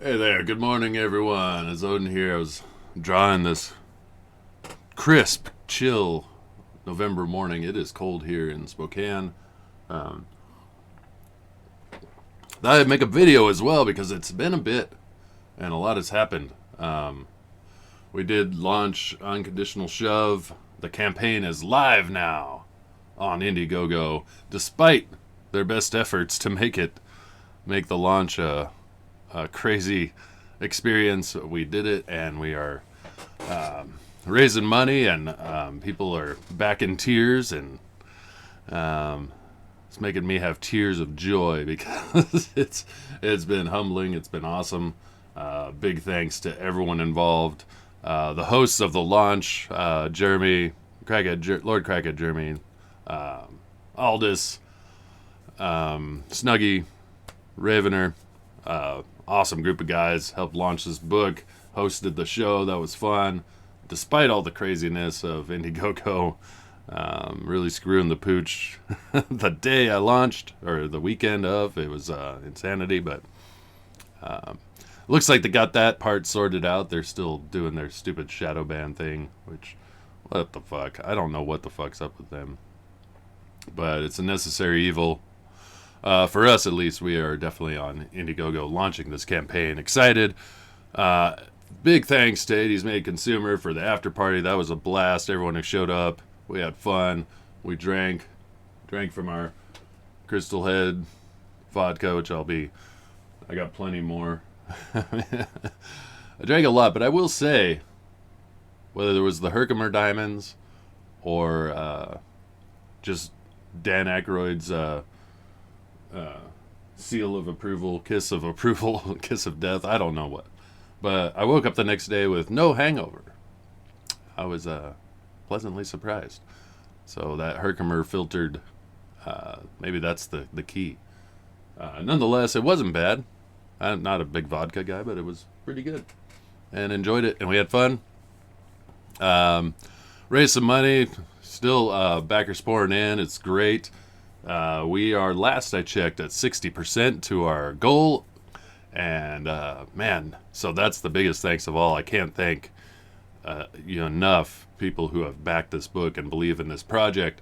Hey there, good morning everyone. It's Odin here. I was drawing this crisp, chill November morning. It is cold here in Spokane. Um, Thought I'd make a video as well because it's been a bit and a lot has happened. We did launch Unconditional Shove. The campaign is live now on Indiegogo, despite their best efforts to make the launch a crazy experience. We did it, and we are raising money, and people are back in tears, and it's making me have tears of joy because it's been humbling. It's been awesome. Big thanks to everyone involved. The hosts of the launch, Jeremy, Lord Crackhead Jeremy, Aldous, Snuggy, Ravener, awesome group of guys, helped launch this book, hosted the show. That was fun. Despite all the craziness of Indiegogo, really screwing the pooch the day I launched, or the weekend of, it was insanity, but looks like they got that part sorted out. They're still doing their stupid shadow ban thing, which, what the fuck? I don't know what the fuck's up with them. But it's a necessary evil. For us, at least, we are definitely on Indiegogo launching this campaign. Excited. Big thanks to 80s Made Consumer for the after party. That was a blast. Everyone who showed up. We had fun. We drank from our Crystal Head vodka, which I got plenty more. I drank a lot, but I will say, whether there was the Herkimer Diamonds or just Dan Aykroyd's seal of approval, kiss of approval, kiss of death, I don't know what. But I woke up the next day with no hangover. I was pleasantly surprised. So that Herkimer filtered, maybe that's the key. Nonetheless, it wasn't bad. I'm not a big vodka guy, but it was pretty good. And enjoyed it, and we had fun. Raised some money. Still backers pouring in. It's great. We are, last I checked, at 60% to our goal. And man, so that's the biggest thanks of all. I can't thank you enough, people who have backed this book and believe in this project.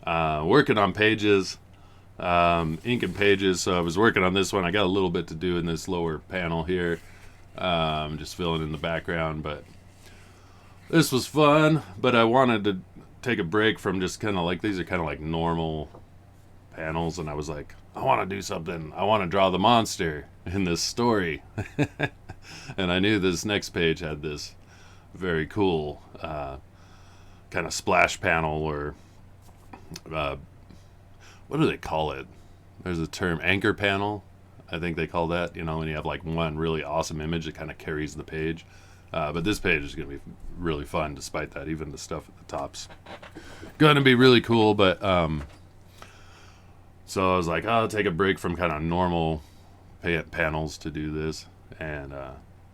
Working on pages, inking pages. So I was working on this one. I got a little bit to do in this lower panel here. Just filling in the background, but this was fun. But I wanted to take a break from just kind of like, these are kind of like normal panels, and I was like, I want to do something. I want to draw the monster in this story. And I knew this next page had this very cool kind of splash panel, or what do they call it? There's a term, anchor panel, I think they call that, when you have like one really awesome image that kind of carries the page. But this page is going to be really fun despite that. Even the stuff at the top's going to be really cool. But so I was like, I'll take a break from kind of normal panels to do this. And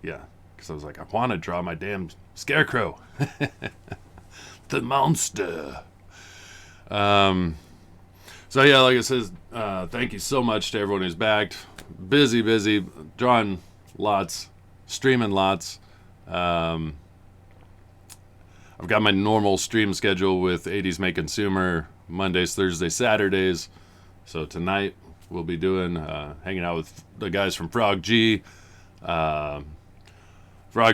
yeah, because I was like, I want to draw my damn scarecrow. The monster. So yeah, like I said, thank you so much to everyone who's backed. Busy, drawing lots, streaming lots. I've got my normal stream schedule with 80s Make Consumer, Mondays, Thursdays, Saturdays. So tonight we'll be doing, hanging out with the guys from Frog G. Frog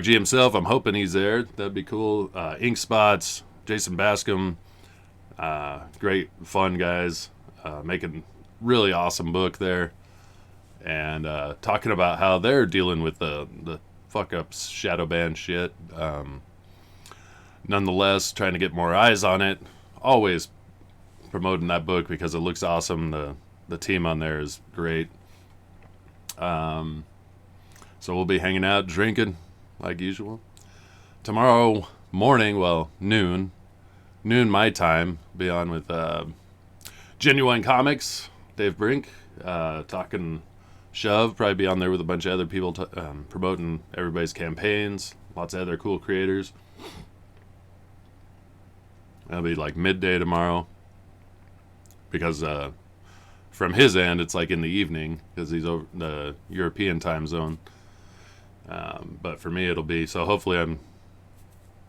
G himself, I'm hoping he's there. That'd be cool. Ink Spots, Jason Bascom. Great, fun guys. Making really awesome book there. And talking about how they're dealing with the fuck-ups, shadow ban shit. Nonetheless, trying to get more eyes on it. Always promoting that book because it looks awesome. The team on there is great. So we'll be hanging out, drinking, like usual. Tomorrow morning, well, noon my time, be on with Genuine Comics, Dave Brink, talking Shove. Probably be on there with a bunch of other people promoting everybody's campaigns. Lots of other cool creators. That'll be like midday tomorrow. Because from his end, it's like in the evening because he's over the European time zone. But for me, it'll be so. Hopefully,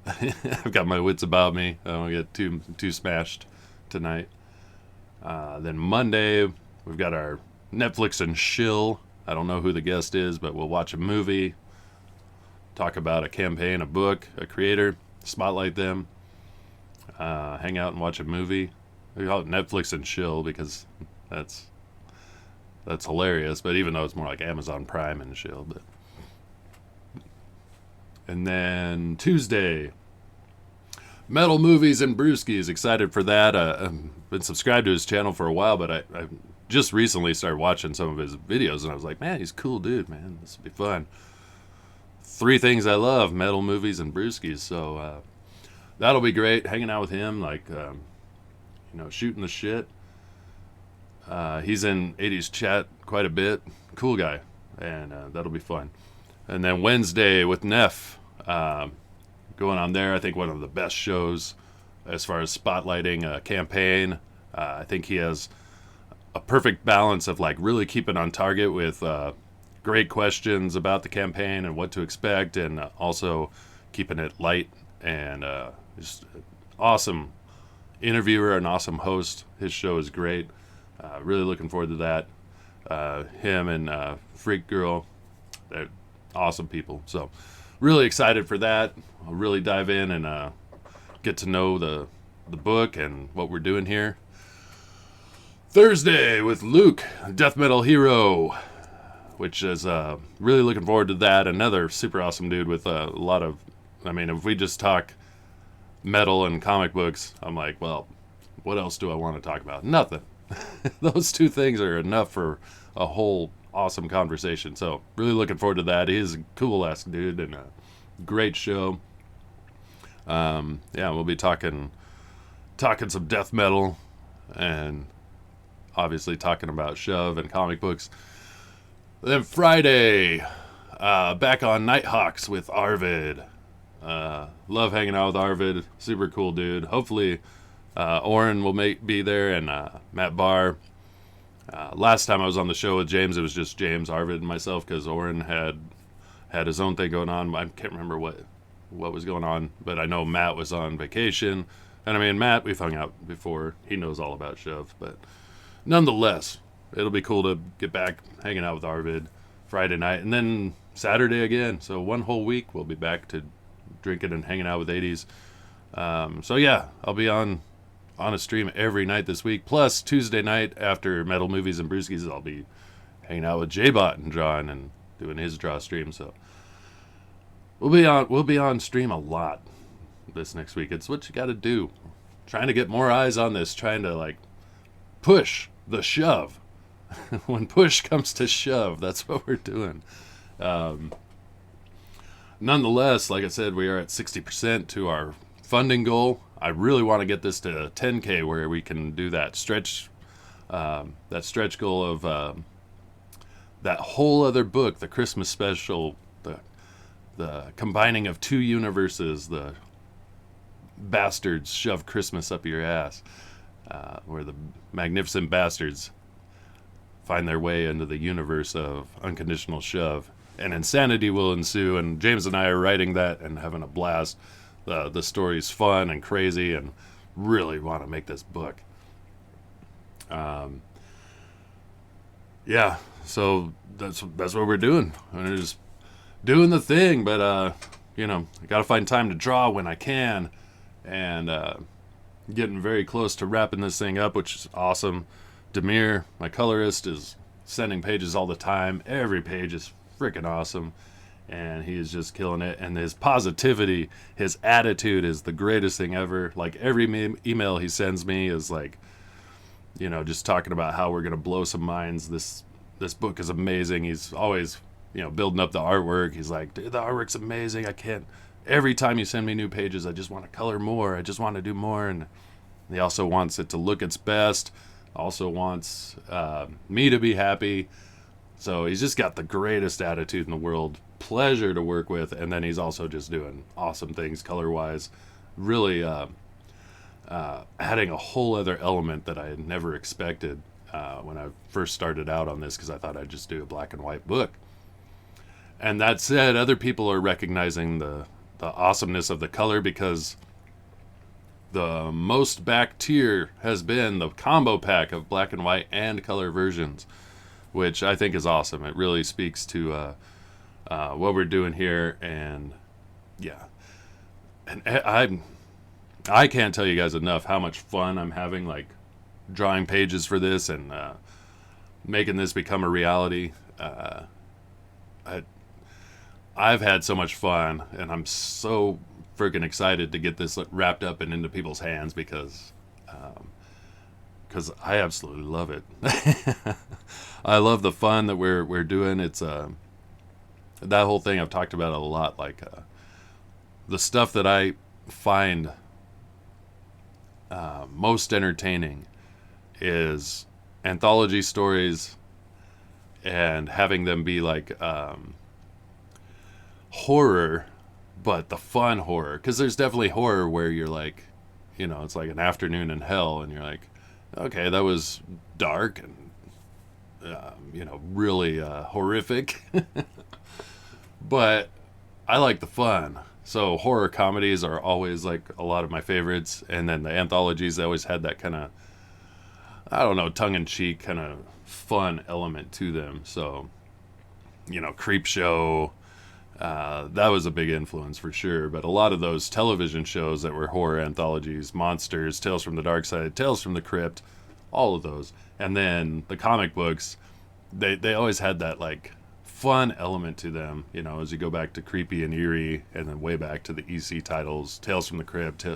I've got my wits about me. I don't get too smashed tonight. Then Monday, we've got our Netflix and chill. I don't know who the guest is, but we'll watch a movie, talk about a campaign, a book, a creator, spotlight them, hang out and watch a movie. We call it Netflix and chill because that's hilarious. But even though it's more like Amazon Prime and chill, but. And then Tuesday, Metal Movies and Brewskis. Excited for that. I've been subscribed to his channel for a while, but I just recently started watching some of his videos, and I was like, man, he's a cool dude, man. This will be fun. 3 things I love: Metal Movies and Brewskis. So that'll be great. Hanging out with him, like, shooting the shit. He's in 80s chat quite a bit. Cool guy. And that'll be fun. And then Wednesday with Neff. Going on there. I think one of the best shows as far as spotlighting a campaign. I think he has a perfect balance of like really keeping on target with great questions about the campaign and what to expect, and also keeping it light, and just awesome interviewer, an awesome host. His show is great. Really looking forward to that. Him and Freak Girl, they're awesome people. So really excited for that. I'll really dive in and get to know the book and what we're doing here. Thursday with Luke, Death Metal Hero, which is really looking forward to that. Another super awesome dude with a lot of, if we just talk metal and comic books, I'm like, well, what else do I want to talk about? Nothing. Those 2 things are enough for a whole awesome conversation. So really looking forward to that. He's a cool ass dude and a great show. We'll be talking some death metal and obviously talking about Shove and comic books. Then Friday, back on Nighthawks with Arvid. Love hanging out with Arvid. Super cool dude. Hopefully Oren will be there, and Matt Barr. Last time I was on the show with James, it was just James, Arvid, and myself, because Oren had his own thing going on. I can't remember what was going on, but I know Matt was on vacation. And Matt, we've hung out before. He knows all about Shove, but nonetheless, it'll be cool to get back hanging out with Arvid Friday night, and then Saturday again. So one whole week we'll be back to drinking and hanging out with 80s. I'll be on a stream every night this week. Plus Tuesday night after Metal Movies and Brewskis, I'll be hanging out with J-Bot and drawing and doing his draw stream. So we'll be on stream a lot this next week. It's what you got to do. Trying to get more eyes on this. Trying to like push the shove. When push comes to shove, that's what we're doing. Nonetheless, like I said, we are at 60% to our funding goal. I really want to get this to 10K where we can do that stretch goal of that whole other book, the Christmas special, the combining of 2 universes, the bastards shove Christmas up your ass, where the magnificent bastards find their way into the universe of Unconditional Shove, and insanity will ensue. And James and I are writing that and having a blast. The story's fun and crazy, and really want to make this book. So that's what we're doing. We're just doing the thing, but I gotta find time to draw when I can, and getting very close to wrapping this thing up, which is awesome. Demir, my colorist, is sending pages all the time. Every page is freaking awesome, and he is just killing it. And his positivity, his attitude is the greatest thing ever. Like every email he sends me is like, just talking about how we're gonna blow some minds. This book is amazing. He's always, building up the artwork. He's like, dude, the artwork's amazing. I can't. Every time you send me new pages, I just want to color more. I just want to do more. And he also wants it to look its best. Also wants me to be happy. So he's just got the greatest attitude in the world. Pleasure to work with. And then he's also just doing awesome things color-wise. Really adding a whole other element that I had never expected when I first started out on this, because I thought I'd just do a black and white book. And that said, other people are recognizing the awesomeness of the color, because the most back tier has been the combo pack of black and white and color versions, which I think is awesome. It really speaks to what we're doing here, and yeah, and I can't tell you guys enough how much fun I'm having, like drawing pages for this and making this become a reality. I've had so much fun, and I'm so freaking excited to get this wrapped up and into people's hands, because I absolutely love it. I love the fun that we're doing. It's that whole thing I've talked about a lot. Like the stuff that I find most entertaining is anthology stories, and having them be like horror, but the fun horror. Because there's definitely horror where you're like, it's like an afternoon in hell, and you're like, okay, that was dark and really horrific. But I like the fun. So horror comedies are always like a lot of my favorites, and then the anthologies, they always had that kind of, I don't know, tongue-in-cheek kind of fun element to them. So Creep Show, that was a big influence for sure. But a lot of those television shows that were horror anthologies, Monsters, Tales from the Dark Side, Tales from the Crypt, all of those. And then the comic books, they always had that like fun element to them, as you go back to creepy and eerie, and then way back to the EC titles, Tales from the Crypt,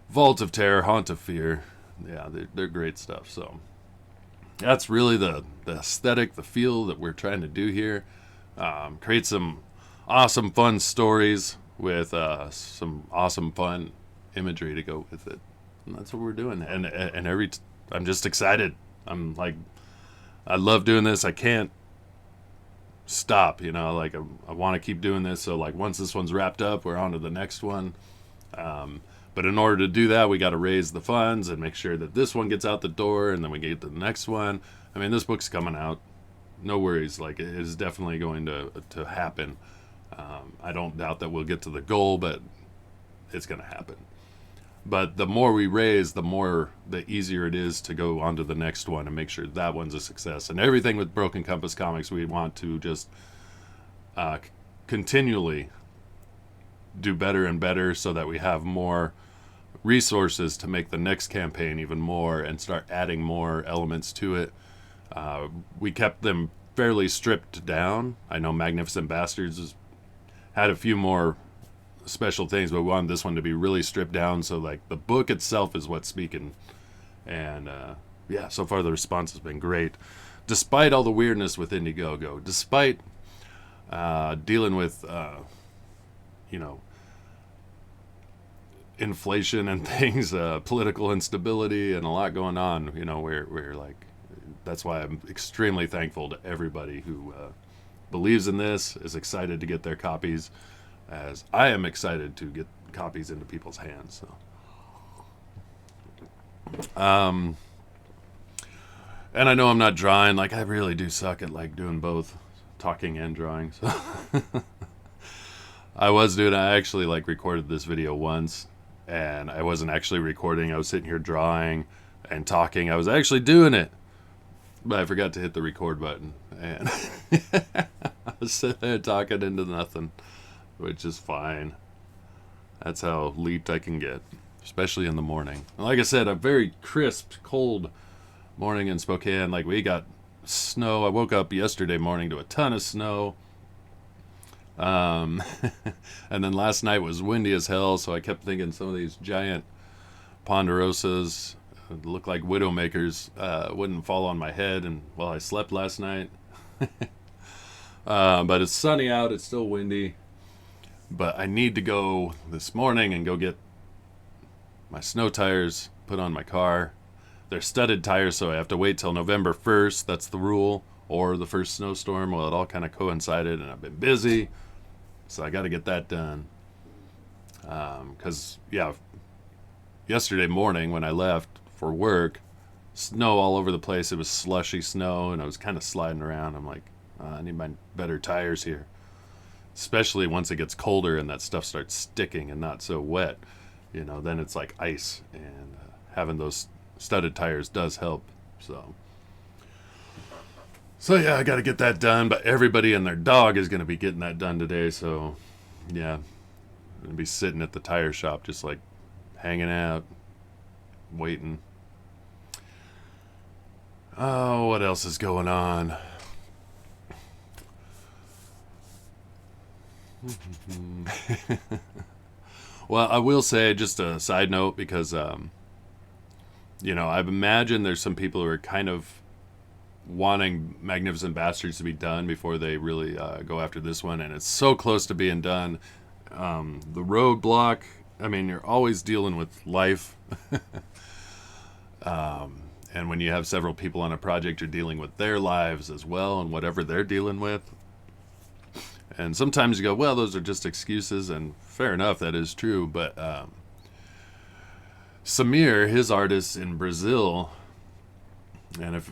Vault of Terror, Haunt of Fear. Yeah, they're great stuff. So that's really the aesthetic, the feel that we're trying to do here. Create some awesome, fun stories with some awesome, fun imagery to go with it. And that's what we're doing. And I'm just excited. I'm like, I love doing this. I can't stop. Like I want to keep doing this. So like once this one's wrapped up, we're on to the next one. But in order to do that, we got to raise the funds and make sure that this one gets out the door, and then we get to the next one. I mean, this book's coming out. No worries. Like, it is definitely going to happen. I don't doubt that we'll get to the goal, but it's going to happen. But the more we raise, the easier it is to go on to the next one and make sure that one's a success. And everything with Broken Compass Comics, we want to just continually do better and better, so that we have more resources to make the next campaign even more and start adding more elements to it. We kept them fairly stripped down. I know Magnificent Bastards had a few more special things, but we wanted this one to be really stripped down, so like the book itself is what's speaking. And yeah, so far the response has been great, despite all the weirdness with Indiegogo, despite dealing with inflation and things, political instability, and a lot going on. We're like, that's why I'm extremely thankful to everybody who believes in this, is excited to get their copies, as I am excited to get copies into people's hands. So, and I know I'm not drawing. Like, I really do suck at like doing both talking and drawing. So I actually like recorded this video once, and I wasn't actually recording. I was sitting here drawing and talking. I was actually doing it, but I forgot to hit the record button, and I was sitting there talking into nothing, which is fine. That's how leaped I can get, especially in the morning. Like I said, a very crisp, cold morning in Spokane. Like, we got snow. I woke up yesterday morning to a ton of snow. And then last night was windy as hell, so I kept thinking some of these giant ponderosas look like widowmakers wouldn't fall on my head, and while I slept last night. But it's sunny out, it's still windy, but I need to go this morning and go get my snow tires put on my car. They're studded tires, so I have to wait till November 1st, that's the rule, or the first snowstorm. Well, it all kind of coincided, and I've been busy, so I got to get that done. Because, yeah, yesterday morning when I left for work, snow all over the place. It was slushy snow, and I was kind of sliding around. I'm like, I need my better tires here. Especially once it gets colder and that stuff starts sticking and not so wet. Then it's like ice. And having those studded tires does help. So yeah, I got to get that done. But everybody and their dog is going to be getting that done today. So yeah, I'm going to be sitting at the tire shop just like hanging out, waiting. Oh, what else is going on? Well, I will say just a side note because, I imagine there's some people who are kind of wanting Magnificent Bastards to be done before they really go after this one, and it's so close to being done. The roadblock, I mean, you're always dealing with life. And when you have several people on a project, you're dealing with their lives as well and whatever they're dealing with. And sometimes you go, well, those are just excuses, and fair enough, that is true. But Samir, his artist in Brazil, and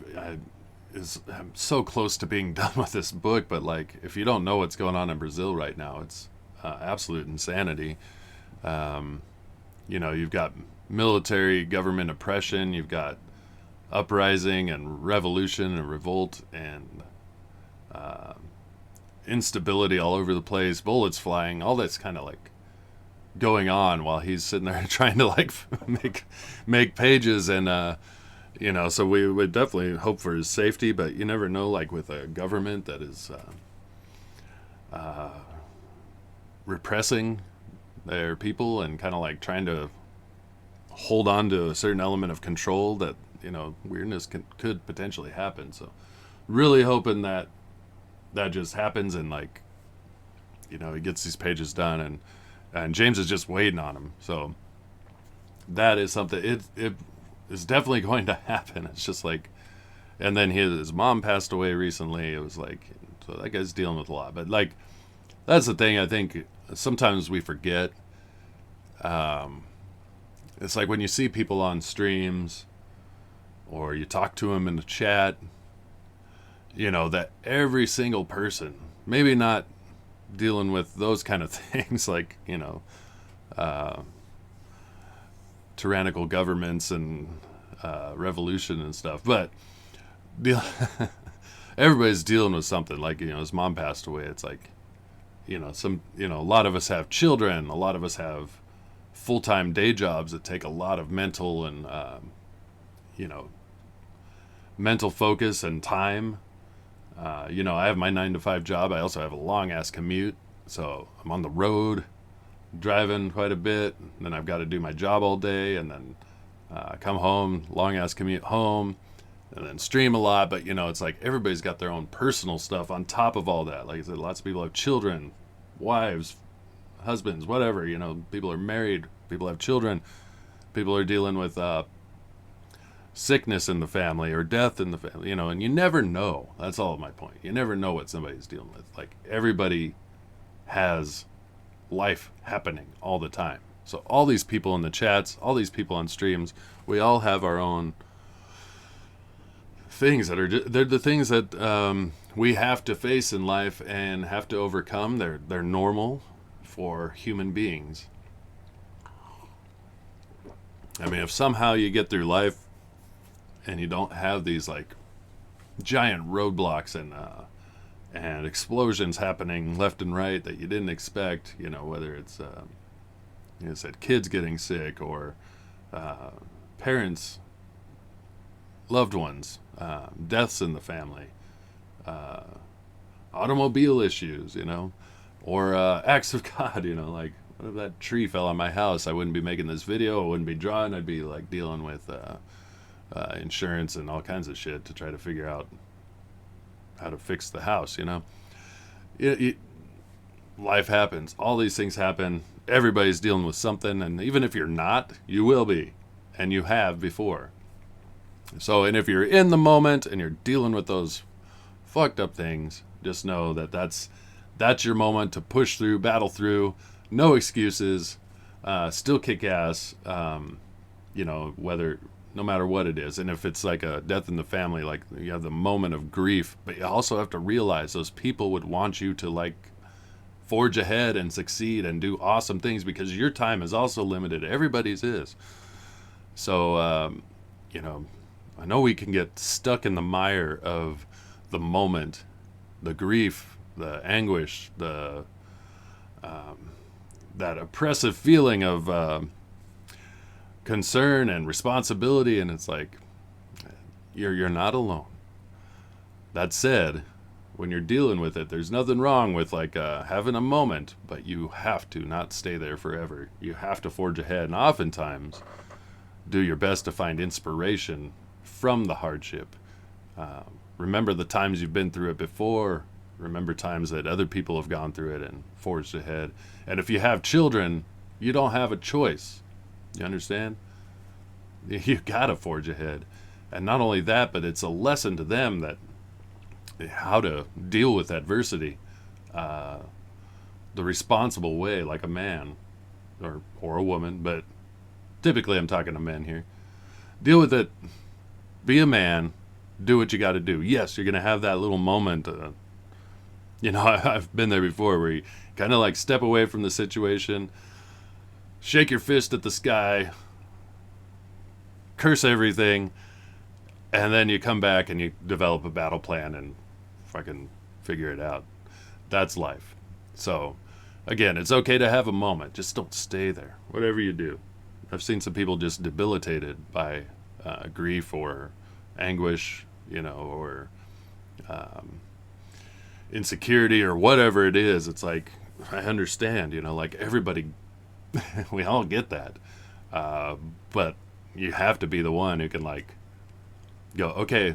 I'm so close to being done with this book, but like, if you don't know what's going on in Brazil right now, it's absolute insanity. You've got military government oppression, you've got uprising and revolution and revolt and instability all over the place, bullets flying, all that's kind of like going on while he's sitting there trying to like make pages. And so we would definitely hope for his safety, but you never know, like with a government that is repressing their people and kind of like trying to hold on to a certain element of control, that weirdness could potentially happen. So really hoping that just happens, and like he gets these pages done, and James is just waiting on him. So that is something, it is definitely going to happen. It's just like, and then his mom passed away recently. It was like, so that guy's dealing with a lot. But like, that's the thing I think sometimes we forget. It's like when you see people on streams or you talk to them in the chat, that every single person, maybe not dealing with those kind of things like, tyrannical governments and revolution and stuff, but everybody's dealing with something. Like, his mom passed away. It's like, a lot of us have children, a lot of us have full-time day jobs that take a lot of mental and mental focus and time. I have my 9-to-5 job. I also have a long ass commute, so I'm on the road driving quite a bit, and then I've got to do my job all day, and then come home, long ass commute home, and then stream a lot. But it's like everybody's got their own personal stuff on top of all that. Like I said, lots of people have children, wives, husbands, whatever. People are married, people have children, people are dealing with sickness in the family or death in the family, and you never know. That's all my point. You never know what somebody's dealing with. Like, everybody has life happening all the time. So all these people in the chats, all these people on streams, we all have our own things that they're the things that we have to face in life and have to overcome. They're normal for human beings. I mean, if somehow you get through life and you don't have these like giant roadblocks and explosions happening left and right that you didn't expect, whether it's said kids getting sick or parents, loved ones, deaths in the family, automobile issues, or acts of God, like, what if that tree fell on my house? I wouldn't be making this video. I wouldn't be drawing. I'd be like dealing with insurance and all kinds of shit to try to figure out how to fix the house. Life happens. All these things happen. Everybody's dealing with something, and even if you're not, you will be, and you have before. So, and if you're in the moment and you're dealing with those fucked up things, just know that that's your moment to push through, battle through. No excuses. Still kick ass. Whether no matter what it is. And if it's like a death in the family, like you have the moment of grief, but you also have to realize those people would want you to like forge ahead and succeed and do awesome things because your time is also limited. Everybody's is. So, you know, I know we can get stuck in the mire of the moment, the grief, the anguish, the that oppressive feeling of concern and responsibility, and it's like you're not alone. That said, when you're dealing with it, there's nothing wrong with like having a moment, but you have to not stay there forever. You have to forge ahead, and oftentimes do your best to find inspiration from the hardship. Remember the times you've been through it before. Remember times that other people have gone through it and forged ahead. And if you have children, you don't have a choice. You understand? You gotta forge ahead. And not only that, but it's a lesson to them that how to deal with adversity the responsible way, like a man or a woman, but typically I'm talking to men here. Deal with it. Be a man. Do what you got to do. Yes, you're going to have that little moment. You know, I've been there before where you kind of like step away from the situation, shake your fist at the sky, curse everything, and then you come back and you develop a battle plan and fucking figure it out. That's life. So, again, it's okay to have a moment. Just don't stay there. Whatever you do. I've seen some people just debilitated by grief or anguish, you know, or insecurity or whatever it is. It's like, I understand, you know, like everybody, we all get that. But you have to be the one who can like go, okay,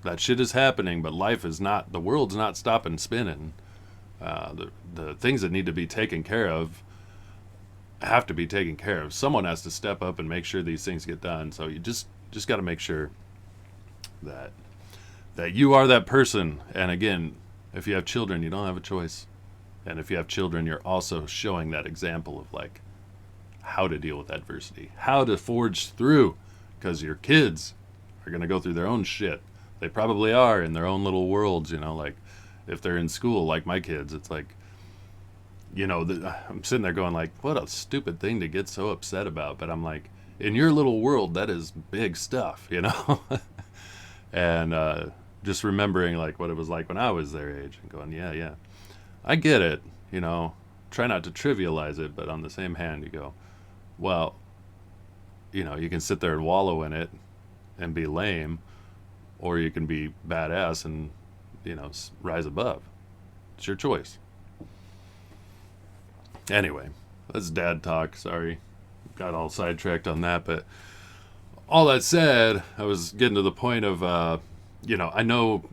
that shit is happening, but life is not, the world's not stopping spinning. The things that need to be taken care of have to be taken care of. Someone has to step up and make sure these things get done. So you just got to make sure that you are that person. And again, if you have children, you don't have a choice. And if you have children, you're also showing that example of like how to deal with adversity, how to forge through, because your kids are going to go through their own shit. They probably are in their own little worlds, you know, like if they're in school, like my kids, it's like, you know, I'm sitting there going like, what a stupid thing to get so upset about. But I'm like, in your little world, that is big stuff, you know? And just remembering like what it was like when I was their age and going, yeah, I get it, you know, try not to trivialize it. But on the same hand, you go, well, you know, you can sit there and wallow in it and be lame, or you can be badass and, you know, rise above. It's your choice. Anyway, that's dad talk. Sorry, got all sidetracked on that. But all that said, I was getting to the point of, you know, I know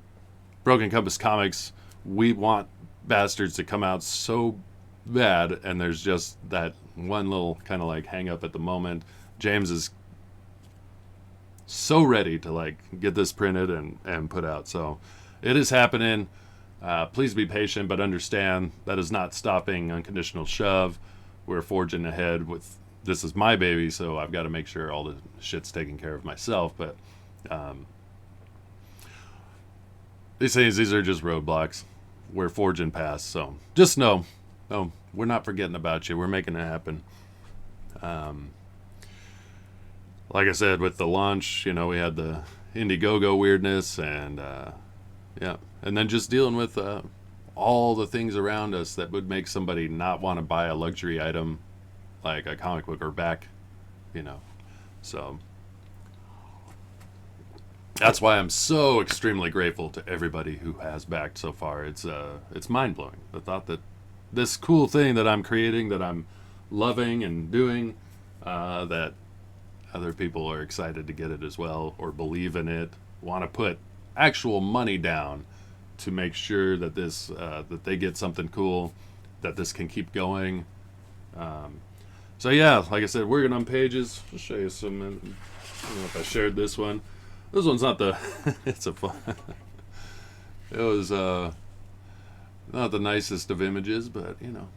Broken Compass Comics, we want bastards to come out so bad, and there's just that one little kind of like hang up at the moment. James is so ready to like get this printed and put out. So it is happening. Please be patient, but understand that is not stopping Unconditional Shove. We're forging ahead with, this is my baby, so I've got to make sure all the shit's taken care of myself. But these are just roadblocks. We're forging past, so just know, no, we're not forgetting about you. We're making it happen. Like I said, with the launch, you know, we had the Indiegogo weirdness, and yeah, and then just dealing with all the things around us that would make somebody not want to buy a luxury item like a comic book or back, you know. So that's why I'm so extremely grateful to everybody who has backed so far. It's mind-blowing, the thought that this cool thing that I'm creating, that I'm loving and doing, that other people are excited to get it as well, or believe in it, want to put actual money down to make sure that this that they get something cool, that this can keep going. So yeah, like I said, working on pages. I'll show you some. I don't know if I shared this one. This one's not the. It's a fun. It was not the nicest of images, but you know,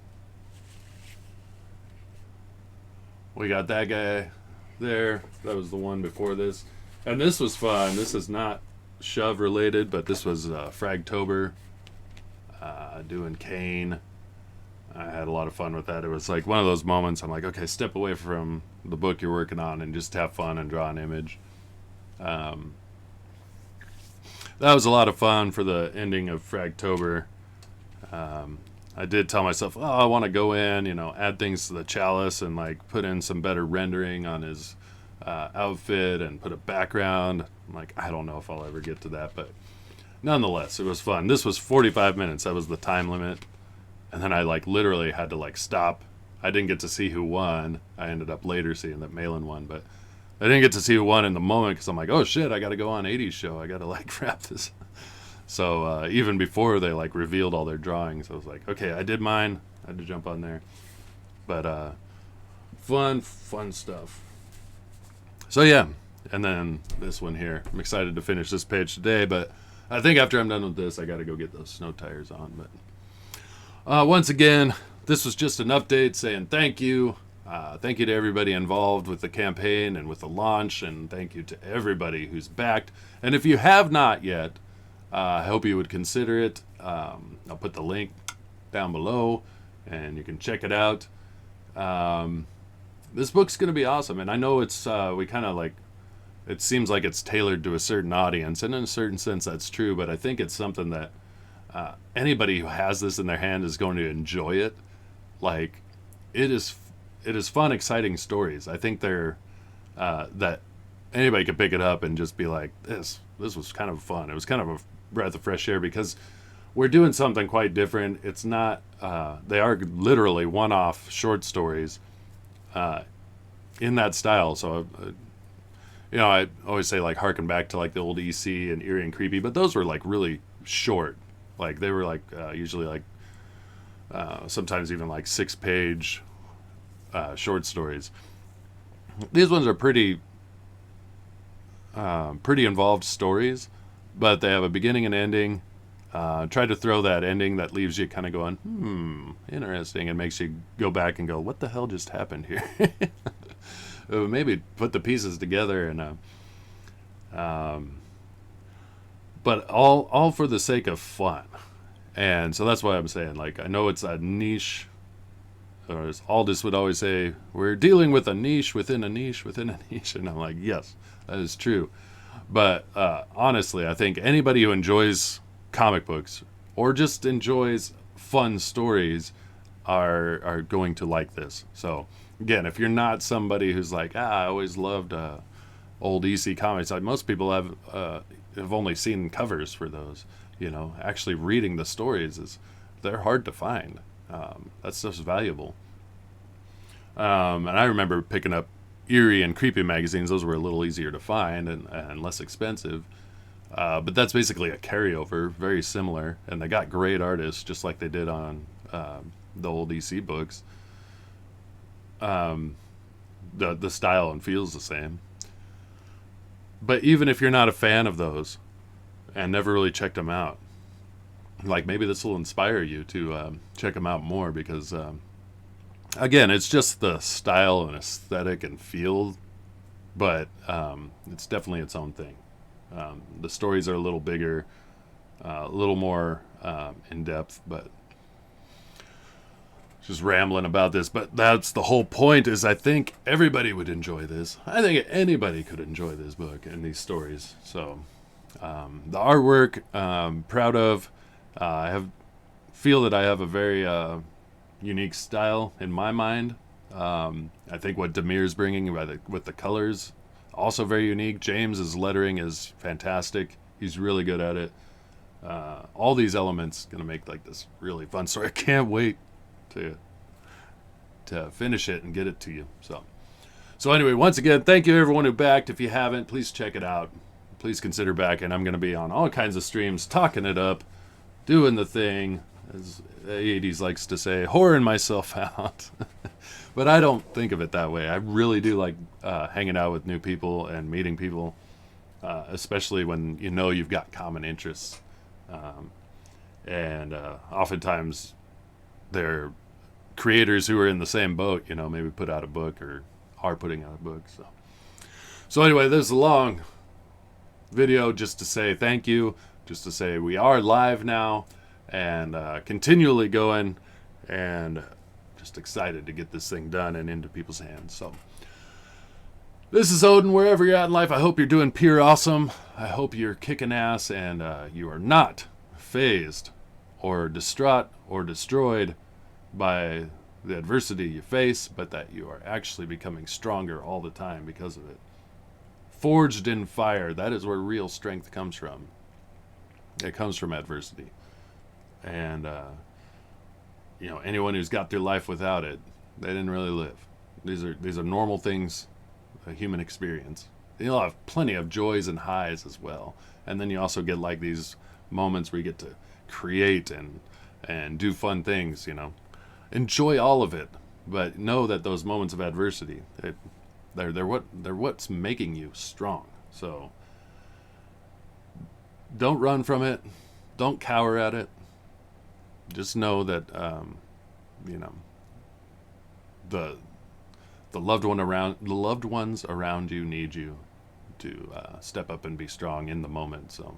we got that guy there. That was the one before this. And this was fun. This is not Shove related, but this was Fragtober, doing Kane. I had a lot of fun with that. It was like one of those moments I'm like, okay, step away from the book you're working on and just have fun and draw an image. Um, that was a lot of fun for the ending of Fragtober. I did tell myself, oh, I want to go in, add things to the chalice and like put in some better rendering on his outfit and put a background. I'm like, I don't know if I'll ever get to that, but nonetheless, it was fun. This was 45 minutes. That was the time limit. And then I like literally had to like stop. I didn't get to see who won. I ended up later seeing that Malin won, but I didn't get to see who won in the moment because I'm like, oh shit, I got to go on 80's show. I got to like wrap this. So even before they like revealed all their drawings, I was like, okay, I did mine. I had to jump on there. But fun stuff. So yeah, and then this one here. I'm excited to finish this page today, but I think after I'm done with this, I got to go get those snow tires on. But once again, this was just an update saying thank you. Thank you to everybody involved with the campaign and with the launch, and thank you to everybody who's backed. And if you have not yet, I hope you would consider it. I'll put the link down below, and you can check it out. This book's going to be awesome, and I know it's we kind of like, it seems like it's tailored to a certain audience, and in a certain sense that's true, but I think it's something that anybody who has this in their hand is going to enjoy it. Like, it is fun, exciting stories. I think they're that anybody could pick it up and just be like, this was kind of fun. It was kind of a breath of fresh air because we're doing something quite different. It's not they are literally one-off short stories in that style. So I always say like harken back to like the old EC and Eerie and Creepy, but those were like really short. Like they were like usually like sometimes even like 6-page short stories. These ones are pretty involved stories, but they have a beginning and ending. Try to throw that ending that leaves you kind of going, interesting, and makes you go back and go, what the hell just happened here? Maybe put the pieces together, and but all for the sake of fun. And so that's why I'm saying, like, I know it's a niche, or as Aldous would always say, we're dealing with a niche within a niche within a niche. And I'm like, yes, that is true. But honestly, I think anybody who enjoys comic books or just enjoys fun stories are going to like this. So again, if you're not somebody who's like, I always loved old EC comics, like most people have only seen covers for those. Actually reading the stories they're hard to find. That stuff's valuable. And I remember picking up Eerie and Creepy magazines. Those were a little easier to find and less expensive. But that's basically a carryover, very similar. And they got great artists, just like they did on the old EC books. The style and feels the same. But even if you're not a fan of those and never really checked them out, like maybe this will inspire you to check them out more because, again, it's just the style and aesthetic and feel, but it's definitely its own thing. The stories are a little bigger, a little more in depth, but just rambling about this. But that's the whole point, is I think everybody would enjoy this. I think anybody could enjoy this book and these stories. So the artwork, proud of. Feel that I have a very unique style in my mind. I think what Demir's bringing with the colors, also very unique. James's lettering is fantastic. He's really good at it. All these elements gonna make like this really fun story. I can't wait to finish it and get it to you. So anyway, once again, thank you everyone who backed. If you haven't, please check it out. Please consider backing. I'm gonna be on all kinds of streams, talking it up, doing the thing, as the 80s likes to say, whoring myself out. But I don't think of it that way. I really do like hanging out with new people and meeting people, especially when you've got common interests. And oftentimes they're creators who are in the same boat, maybe put out a book or are putting out a book. So So anyway, this is a long video just to say thank you, just to say we are live now and continually going, and just excited to get this thing done and into people's hands. So this is Odin, wherever you're at in life. I hope you're doing pure awesome. I hope you're kicking ass and you are not phased or distraught or destroyed by the adversity you face, but that you are actually becoming stronger all the time because of it. Forged in fire, that is where real strength comes from. It comes from adversity. And, anyone who's got through life without it, they didn't really live. These are normal things a human experience. You'll have plenty of joys and highs as well. And then you also get like these moments where you get to create and do fun things, Enjoy all of it, but know that those moments of adversity, they're what's making you strong. So don't run from it. Don't cower at it. Just know that the loved ones around you need you to step up and be strong in the moment. So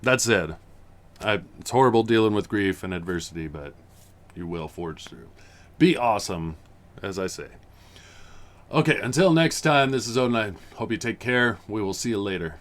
that said, it's horrible dealing with grief and adversity, but you will forge through. Be awesome, as I say. Okay, until next time, this is Odin. I hope you take care. We will see you later.